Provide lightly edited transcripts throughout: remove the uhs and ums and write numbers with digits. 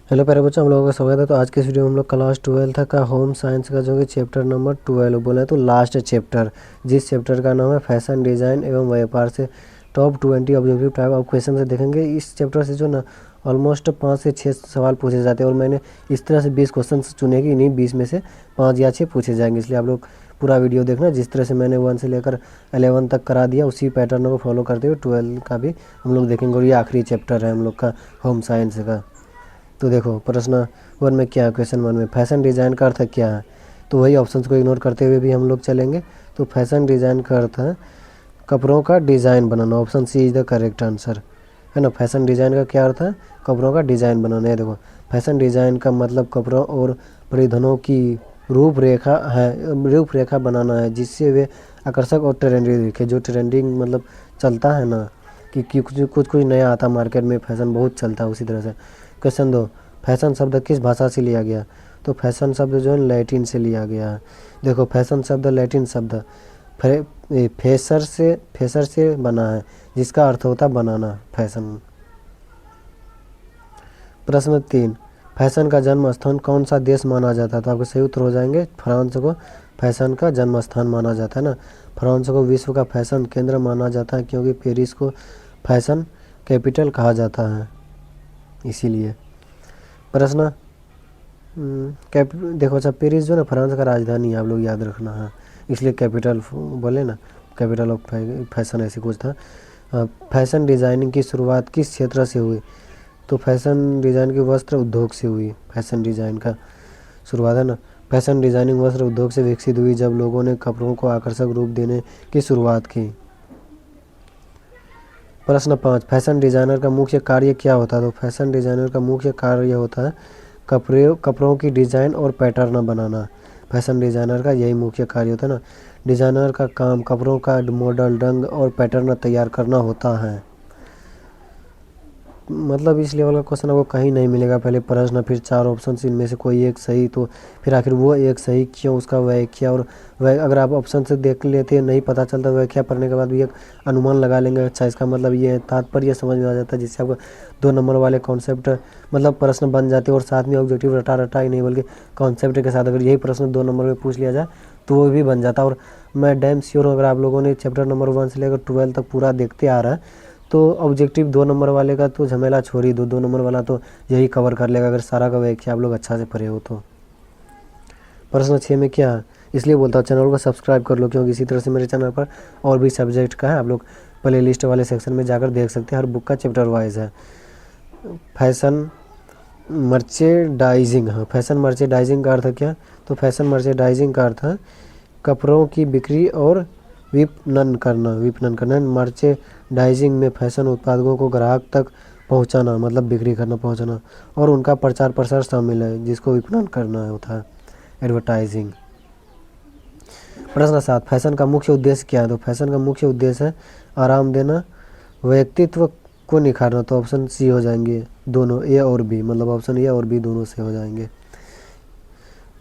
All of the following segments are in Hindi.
हेलो प्यारे बच्चों, हम लोगों का स्वागत है। तो आज के इस वीडियो में हम लोग क्लास 12th का होम साइंस का जो कि चैप्टर नंबर 12 बोले तो लास्ट चैप्टर, जिस चैप्टर का नाम है फैशन डिज़ाइन एवं व्यापार से top 20 objective type of question से देखेंगे। इस चैप्टर से जो ना ऑलमोस्ट 5 से 6 सवाल पूछे जाते हैं और मैंने इस तरह से 20 क्वेश्चन चुने कि इन्हीं 20 में से 5 या 6 पूछे जाएंगे। इसलिए आप लोग पूरा वीडियो देखना। जिस तरह से मैंने 1 से लेकर 11 तक करा दिया, उसी पैटर्न को फॉलो करते हुए 12 का भी हम लोग देखेंगे। और ये आखिरी चैप्टर है हम लोग का होम साइंस का। तो देखो प्रश्न 1 में क्या है, क्वेश्चन 1 में फैशन डिज़ाइन का अर्थ क्या है। तो वही ऑप्शंस को इग्नोर करते हुए भी हम लोग चलेंगे। तो फैशन डिज़ाइन का अर्थ है कपड़ों का डिज़ाइन बनाना। Option C is the correct answer, है ना। फैशन डिज़ाइन का क्या अर्थ है, कपड़ों का डिज़ाइन बनाना है। देखो फैशन डिज़ाइन का मतलब कपड़ों और परिधानों की रूपरेखा बनाना है जिससे वे आकर्षक और ट्रेंडी दिखे। जो ट्रेंडिंग मतलब चलता है ना कि कुछ नया आता मार्केट में, फैशन बहुत चलता है उसी तरह से। क्वेश्चन 2, फैशन शब्द किस भाषा से लिया गया। तो फैशन शब्द जो है लैटिन से लिया गया है। देखो फैशन शब्द लैटिन शब्द फेसर से बना है जिसका अर्थ होता है बनाना, फैशन। प्रश्न 3, फैशन का जन्म स्थान कौन सा देश माना जाता है। तो आपके सही उत्तर हो जाएंगे फ्रांस को फैशन का जन्म स्थान माना जाता है ना। फ्रांस को विश्व का फैशन केंद्र माना जाता है क्योंकि पेरिस को फैशन कैपिटल कहा जाता है, इसीलिए। प्रश्न देखो अच्छा, पेरिस जो ना फ्रांस का राजधानी है, आप लोग याद रखना है, इसलिए कैपिटल बोले ना, कैपिटल ऑफ फैशन ऐसे कुछ था। फैशन डिज़ाइनिंग की शुरुआत किस क्षेत्र से हुई। तो फैशन डिज़ाइन की वस्त्र उद्योग से हुई। फैशन डिज़ाइन का शुरुआत है ना, फैशन डिज़ाइनिंग वस्त्र उद्योग से विकसित हुई जब लोगों ने कपड़ों को आकर्षक रूप देने की शुरुआत की। प्रश्न 5, फैशन डिज़ाइनर का मुख्य कार्य क्या होता है। तो फैशन डिज़ाइनर का मुख्य कार्य होता है कपड़ों की डिज़ाइन और पैटर्न बनाना। फैशन डिज़ाइनर का यही मुख्य कार्य होता है ना। डिज़ाइनर का काम कपड़ों का मॉडल, रंग और पैटर्न तैयार करना होता है। मतलब इस लेवल का क्वेश्चन आपको कहीं नहीं मिलेगा। पहले प्रश्न, फिर 4 ऑप्शन, इनमें से कोई एक सही, तो फिर आखिर वो एक सही क्यों, उसका व्याख्या। और वह अगर आप ऑप्शन से देख लेते नहीं पता चलता, व्याख्या पढ़ने के बाद भी एक अनुमान लगा लेंगे। अच्छा इसका मतलब ये है, तात्पर्य समझ में आ जाता है, जिससे आपको 2 नंबर वाले कॉन्सेप्ट मतलब प्रश्न बन जाते हैं। और साथ में ऑब्जेक्टिव रटा ही नहीं बल्कि कॉन्सेप्ट के साथ अगर यही प्रश्न 2 नंबर में पूछ लिया जाए तो वो भी बन जाता। और मैं डैम श्योर हूँ अगर आप लोगों ने चैप्टर नंबर 1 से लेकर 12 तक पूरा देखते आ रहा है तो ऑब्जेक्टिव 2 नंबर वाले का तो झमेला छोड़ ही दो, 2 नंबर वाला तो यही कवर कर लेगा अगर सारा का व्याख्या आप लोग अच्छा से पढ़े हो तो। प्रश्न 6 में क्या है, इसलिए बोलता हूँ चैनल को सब्सक्राइब कर लो क्योंकि इसी तरह से मेरे चैनल पर और भी सब्जेक्ट का है, आप लोग प्ले लिस्ट वाले सेक्शन में जाकर देख सकते हैं। हर बुक का चैप्टर वाइज है। फैशन मर्चेडाइजिंग, हाँ फैशन मर्चेडाइजिंग का अर्थ क्या। तो फैशन मर्चेडाइजिंग का अर्थ है कपड़ों की बिक्री और विपणन करना। मर्चेडाइजिंग में फैशन उत्पादों को ग्राहक तक पहुंचाना, मतलब बिक्री करना, पहुंचाना, और उनका प्रचार प्रसार शामिल है जिसको विपणन करना होता है, एडवर्टाइजिंग। प्रश्न 7, फैशन का मुख्य उद्देश्य क्या है। तो फैशन का मुख्य उद्देश्य है आराम देना, व्यक्तित्व को निखारना। तो ऑप्शन सी हो जाएंगे दोनों, ए और बी, मतलब ऑप्शन ए और बी दोनों से हो जाएंगे।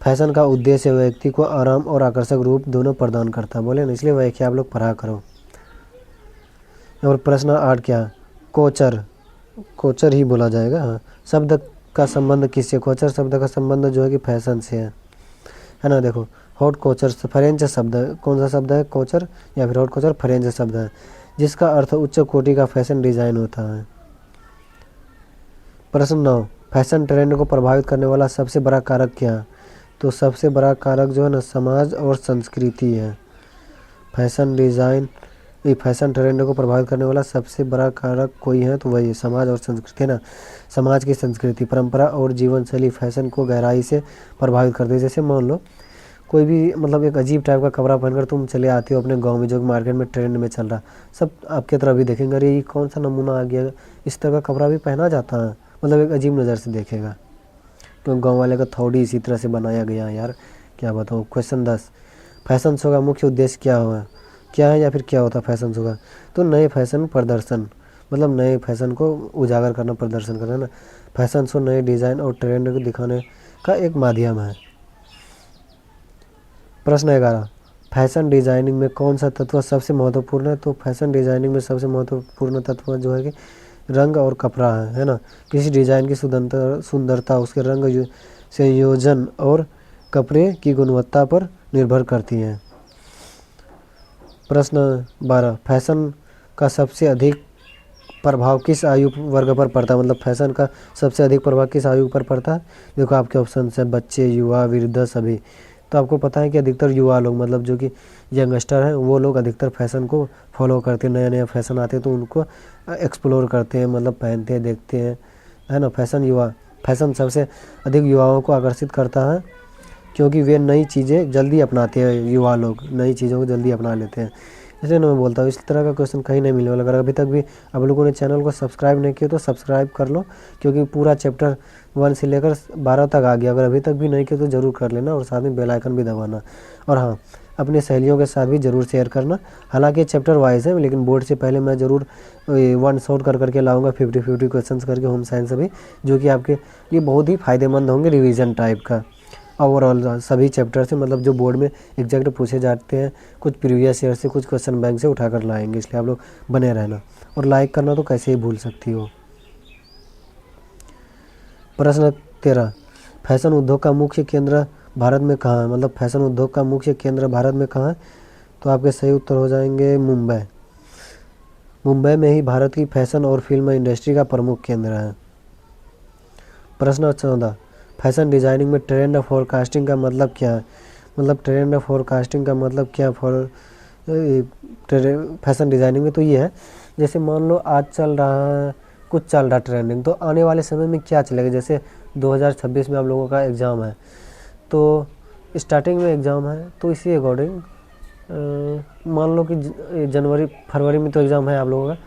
फैशन का उद्देश्य व्यक्ति को आराम और आकर्षक रूप दोनों प्रदान करता है, बोले ना, इसलिए व्याख्या आप लोग पढ़ा करो। और प्रश्न 8 क्या, कोचर, कोचर ही बोला जाएगा, हाँ। शब्द का संबंध किससे। कोचर शब्द का संबंध जो है कि फैशन से है ना। देखो हॉट कोचर फ्रेंच शब्द है, कौन सा शब्द है, कोचर या फिर हॉट कोचर फ्रेंच शब्द है जिसका अर्थ उच्च कोटि का फैशन डिजाइन होता है। प्रश्न 9, फैशन ट्रेंड को प्रभावित करने वाला सबसे बड़ा कारक क्या है। तो सबसे बड़ा कारक जो है ना समाज और संस्कृति है। फैशन डिज़ाइन फैशन ट्रेंड को प्रभावित करने वाला सबसे बड़ा कारक कोई है तो वही समाज और संस्कृति है ना। समाज की संस्कृति, परंपरा और जीवन शैली फैशन को गहराई से प्रभावित करती है। जैसे मान लो कोई भी मतलब एक अजीब टाइप का कपड़ा पहनकर तुम चले आते हो अपने गांव में जो मार्केट में ट्रेंड में चल रहा, सब आपके तरफ भी देखेंगे, अरे ये कौन सा नमूना आ गया, इस तरह का कपड़ा भी पहना जाता है, मतलब एक अजीब नज़र से देखेगा। तो गाँव वाले का थोड़ी इसी तरह से बनाया गया है यार, क्या बताऊँ। क्वेश्चन 10, फैशन शो का मुख्य उद्देश्य क्या है या फिर क्या होता है फैशन शो का। तो नए फैशन प्रदर्शन, मतलब नए फैशन को उजागर करना, प्रदर्शन करना ना। फैशन शो नए डिज़ाइन और ट्रेंड को दिखाने का एक माध्यम है। प्रश्न 11, फैशन डिज़ाइनिंग में कौन सा तत्व सबसे महत्वपूर्ण है। तो फैशन डिज़ाइनिंग में सबसे महत्वपूर्ण तत्व जो है कि रंग और कपड़ा है ना। किसी डिज़ाइन की सुंदरता उसके रंग संयोजन और कपड़े की गुणवत्ता पर निर्भर करती है। प्रश्न 12, फैशन का सबसे अधिक प्रभाव किस आयु वर्ग पर पड़ता है? मतलब फैशन का सबसे अधिक प्रभाव किस आयु पर पड़ता है? देखो आपके ऑप्शन है बच्चे, युवा, वृद्ध, सभी। तो आपको पता है कि अधिकतर युवा लोग, मतलब जो कि यंगस्टर हैं, वो लोग अधिकतर फैशन को फॉलो करते हैं। नया नया फैशन आते हैं तो उनको एक्सप्लोर करते हैं, मतलब पहनते हैं, देखते हैं, है ना। फैशन सबसे अधिक युवाओं को आकर्षित करता है क्योंकि वे नई चीज़ें जल्दी अपनाते हैं। युवा लोग नई चीज़ों को जल्दी अपना लेते हैं। इसलिए मैं बोलता हूँ इस तरह का क्वेश्चन कहीं नहीं मिलने वाला। अगर अभी तक भी आप लोगों ने चैनल को सब्सक्राइब नहीं किया तो सब्सक्राइब कर लो, क्योंकि पूरा चैप्टर 1 से लेकर 12 तक आ गया। अगर अभी तक भी नहीं किया तो ज़रूर कर लेना और साथ में बेल आइकन भी दबाना। और हाँ, अपने सहेलियों के साथ भी ज़रूर शेयर करना। हालांकि चैप्टर वाइज है, लेकिन बोर्ड से पहले मैं ज़रूर वन शॉट करके लाऊंगा 50-50 क्वेश्चंस करके होम साइंस सभी, जो कि आपके लिए बहुत ही फायदेमंद होंगे रिवीजन टाइप का। ओवरऑल सभी चैप्टर से, मतलब जो बोर्ड में एग्जैक्ट पूछे जाते हैं, कुछ प्रीवियस ईयर से, कुछ क्वेश्चन बैंक से उठाकर लाएंगे। इसलिए आप लोग बने रहना और लाइक करना तो कैसे ही भूल सकती हो। प्रश्न 13, फैशन उद्योग का मुख्य केंद्र भारत में कहाँ है? मतलब फैशन उद्योग का मुख्य केंद्र भारत में कहाँ है? तो आपके सही उत्तर हो जाएंगे मुंबई। मुंबई में ही भारत की फैशन और फिल्म इंडस्ट्री का प्रमुख केंद्र है। प्रश्न 14, फैशन डिज़ाइनिंग में ट्रेंड फोरकास्टिंग का मतलब क्या है? मतलब ट्रेंड फोरकास्टिंग का मतलब क्या फैशन डिज़ाइनिंग में तो ये है, जैसे मान लो आज चल रहा है, कुछ चल रहा ट्रेंडिंग, तो आने वाले समय में क्या चलेगा। जैसे 2026 में आप लोगों का एग्ज़ाम है, तो स्टार्टिंग में एग्ज़ाम है, तो इसी अकॉर्डिंग मान लो कि जनवरी फरवरी में तो एग्ज़ाम है आप लोगों का,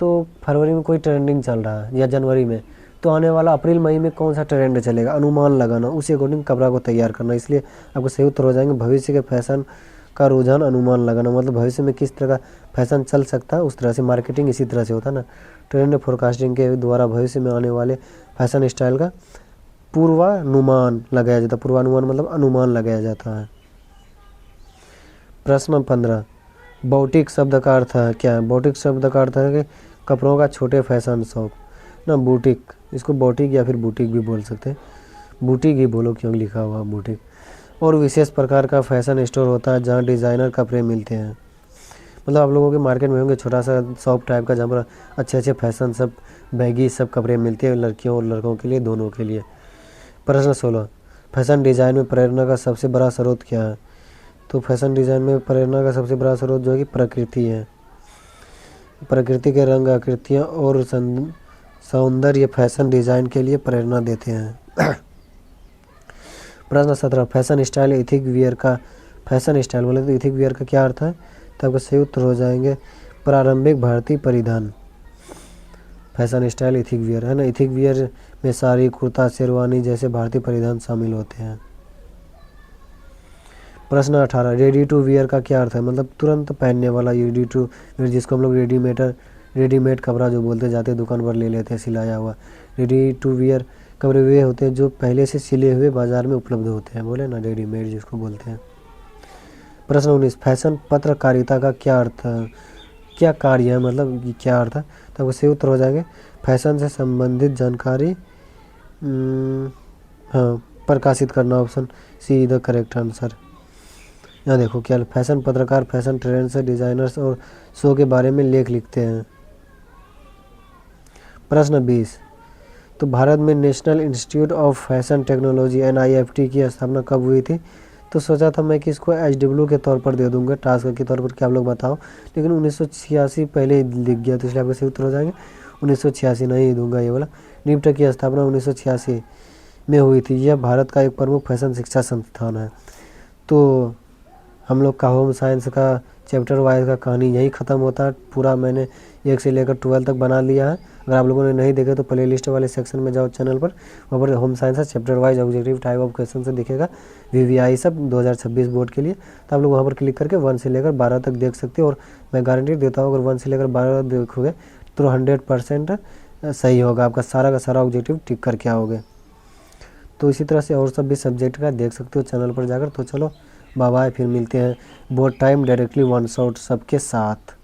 तो फरवरी में कोई ट्रेंडिंग चल रहा है या जनवरी में, तो आने वाला अप्रैल मई में कौन सा ट्रेंड चलेगा, अनुमान लगाना, उसी अकॉर्डिंग कपड़ा को तैयार करना। इसलिए आपको सही उत्तर हो जाएंगे भविष्य के फैशन का रुझान अनुमान लगाना। मतलब भविष्य में किस तरह का फैशन चल सकता है, उस तरह से मार्केटिंग इसी तरह से होता है ना। ट्रेंड फोरकास्टिंग के द्वारा भविष्य में आने वाले फैशन स्टाइल का पूर्वानुमान लगाया जाता है। पूर्वानुमान मतलब अनुमान लगाया जाता है। प्रश्न 15, बौटिक शब्द का अर्थ है क्या है? बौटिक शब्द का अर्थ है कि कपड़ों का छोटे फैशन शॉप ना। बूटिक, इसको बौटिक या फिर बूटिक भी बोल सकते हैं। बूटिक ही बोलो क्यों लिखा हुआ बूटिक। और विशेष प्रकार का फैशन स्टोर होता है जहाँ डिज़ाइनर कपड़े मिलते हैं। मतलब आप लोगों के मार्केट में होंगे छोटा सा शॉप टाइप का, जहाँ पर अच्छे अच्छे फैशन सब बैगी सब कपड़े मिलते हैं, लड़कियों और लड़कों के लिए, दोनों के लिए। प्रश्न 16, फैशन डिज़ाइन में प्रेरणा का सबसे बड़ा स्रोत क्या है? तो फैशन डिज़ाइन में प्रेरणा का सबसे बड़ा स्रोत जो है कि प्रकृति है। प्रकृति के रंग, आकृतियाँ और सौंदर्य फैशन डिज़ाइन के लिए प्रेरणा देते हैं। प्रश्न 17, फैशन स्टाइल इथिक वियर का, फैशन स्टाइल बोले तो इथिक वियर का क्या अर्थ है? तो आपको सही उत्तर हो जाएंगे प्रारंभिक भारतीय परिधान। फैशन स्टाइल इथिक वियर है ना। इथिक वियर में साड़ी, कुर्ता, शेरवानी जैसे भारतीय परिधान शामिल होते हैं। प्रश्न 18, रेडी टू वियर का क्या अर्थ है? मतलब तुरंत पहनने वाला, रेडी टू वियर जिसको हम लोग रेडीमेड कपड़ा जो बोलते जाते हैं दुकान पर ले लेते हैं सिलाया हुआ। रेडी टू वियर कपड़े वे होते हैं जो पहले से सिले हुए बाजार में उपलब्ध होते हैं, बोले ना रेडीमेड जिसको बोलते हैं। प्रश्न 19, फैशन पत्रकारिता का क्या अर्थ है? क्या कार्य है, मतलब क्या अर्थ है? तो आपको सही उत्तर हो जाएंगे फैशन से संबंधित जानकारी हाँ प्रकाशित करना। Option see the correct answer. यहाँ देखो क्या, फैशन पत्रकार फैशन ट्रेंड्स, डिज़ाइनर्स और शो के बारे में लेख लिखते हैं। प्रश्न 20, तो भारत में national institute of fashion technology NIFT की स्थापना कब हुई थी? तो सोचा था मैं कि इसको HW के तौर पर दे दूंगा, टास्क के तौर पर, क्या आप लोग बताओ। लेकिन 1986 पहले ही लिख गया, तो इसलिए आपके सही उत्तर हो जाएंगे 1986 नहीं दूंगा ये वाला। निफ्ट की स्थापना 1986 में हुई थी। यह भारत का एक प्रमुख फैशन शिक्षा संस्थान है। तो हम लोग का होम साइंस का चैप्टर वाइज का कहानी यही ख़त्म होता है। पूरा मैंने 1 से लेकर 12 तक बना लिया है। अगर आप लोगों ने नहीं देखे तो प्ले लिस्ट वाले सेक्शन में जाओ चैनल पर, वहाँ पर होम साइंस का chapter wise objective type of question से दिखेगा, VVI सब 2026 बोर्ड के लिए। तो आप लोग वहाँ पर क्लिक करके 1 से लेकर 12 तक देख सकते हो। और मैं गारंटी देता हूँ अगर 1 से लेकर 12 देखोगे तो 100% सही होगा, आपका सारा का सारा ऑब्जेक्टिव टिक करके आओगे। तो इसी तरह से और सब भी सब्जेक्ट का देख सकते हो चैनल पर जाकर। तो चलो बाय बाय, फिर मिलते हैं board time directly one shot सबके साथ।